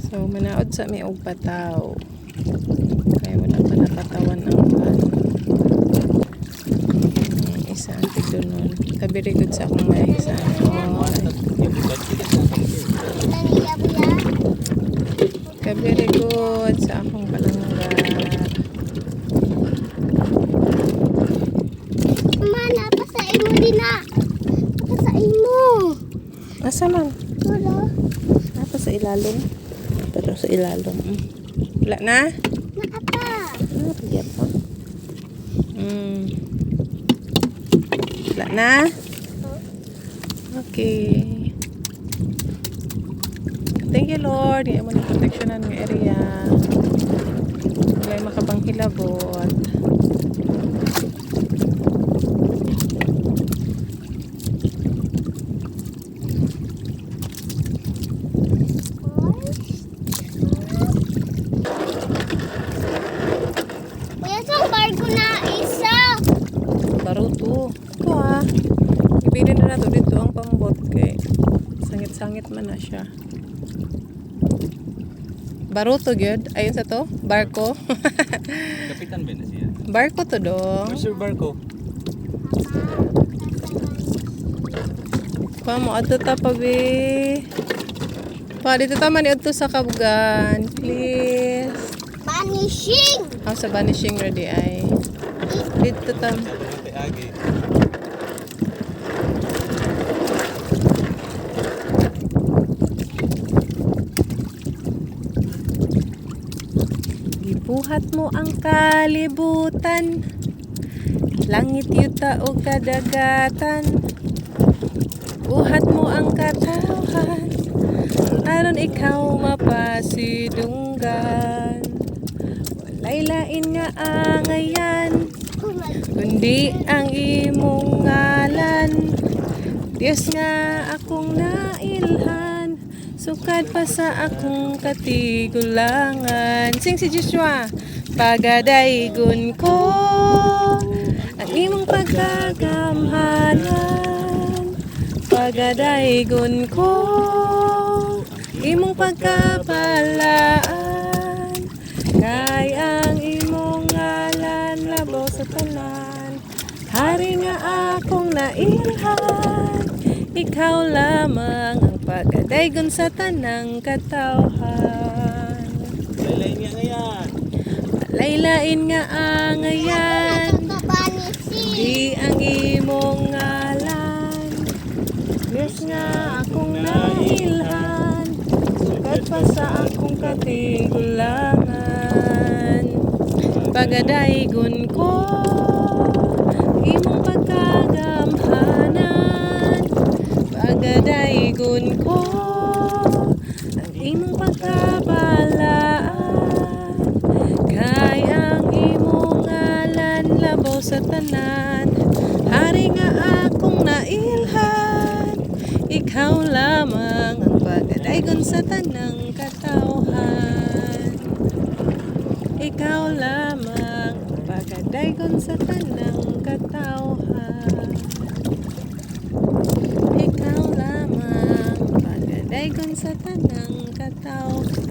So manaod sa mi og pataw. Kaya wala pa nakatawan ang isa ang tigdonon. Very good sa akong maisa. Very good sa akong palangga. Mana pa sa imo din na. Pa sa imo. Asa man? Wala. Apa sa ilalom? Pero sa ilalom. Wala na? Naapa. Nagyat pa. Wala na? Okay. Thank you, Lord. Ngayon mo na proteksyonan ng area. Wala makapanghilabot. Kuya, sa barko na isa. Baruto. Ito ha. Ibili na nato dito ang pambot kay sangit-sangit man na siya. Baruto gyud. Ayun sa to. Barko. Kapitan ba na siya? Barko to dong. Sir Barko. Pa mo adto ta pa be. Pa dito ta man adto sa kabugan. Please. Vanishing. Ang sa vanishing ready ay. Dito ta. Sabi agi. Gibuhat mo ang kalibutan. Langit yuta o kadagatan. Buhat mo ang katawhan. Aron ikaw mapasidunggan. Walay lain nga angayan. Kundi ang imong ngalan. Diyos nga akong nailhan. Sukad pa sa akong katigulangan. Sing si Joshua. Pagadaygon ko ang imong pagkagamhanan. Pagadaygon ko imong pagkapalaan. Kay ang imong ngalan labaw sa tanan. Hari nga akong nailhan. Ikaw lamang ang pagadaygon sa tanang katawhan. Laylayin nga ngayon. Laylain nga angayan. Vanishing. Di ang imong ngalan. Diyos nga akong nailhan. Sukat pa sa akong katigulangan. Pagadaygon ko imong pagkagamhanan. Pagadaygon ko ang imong pagkabalaan. Kay ang imong ngalan labaw sa tanan. Hari nga akong nailhan. Ikaw lamang ang pagadaygon sa tanang katawhan. Ikaw lamang ang pagadaygon sa tanang katawhan. Ikaw lamang pagadaygon sa tanang katawhan.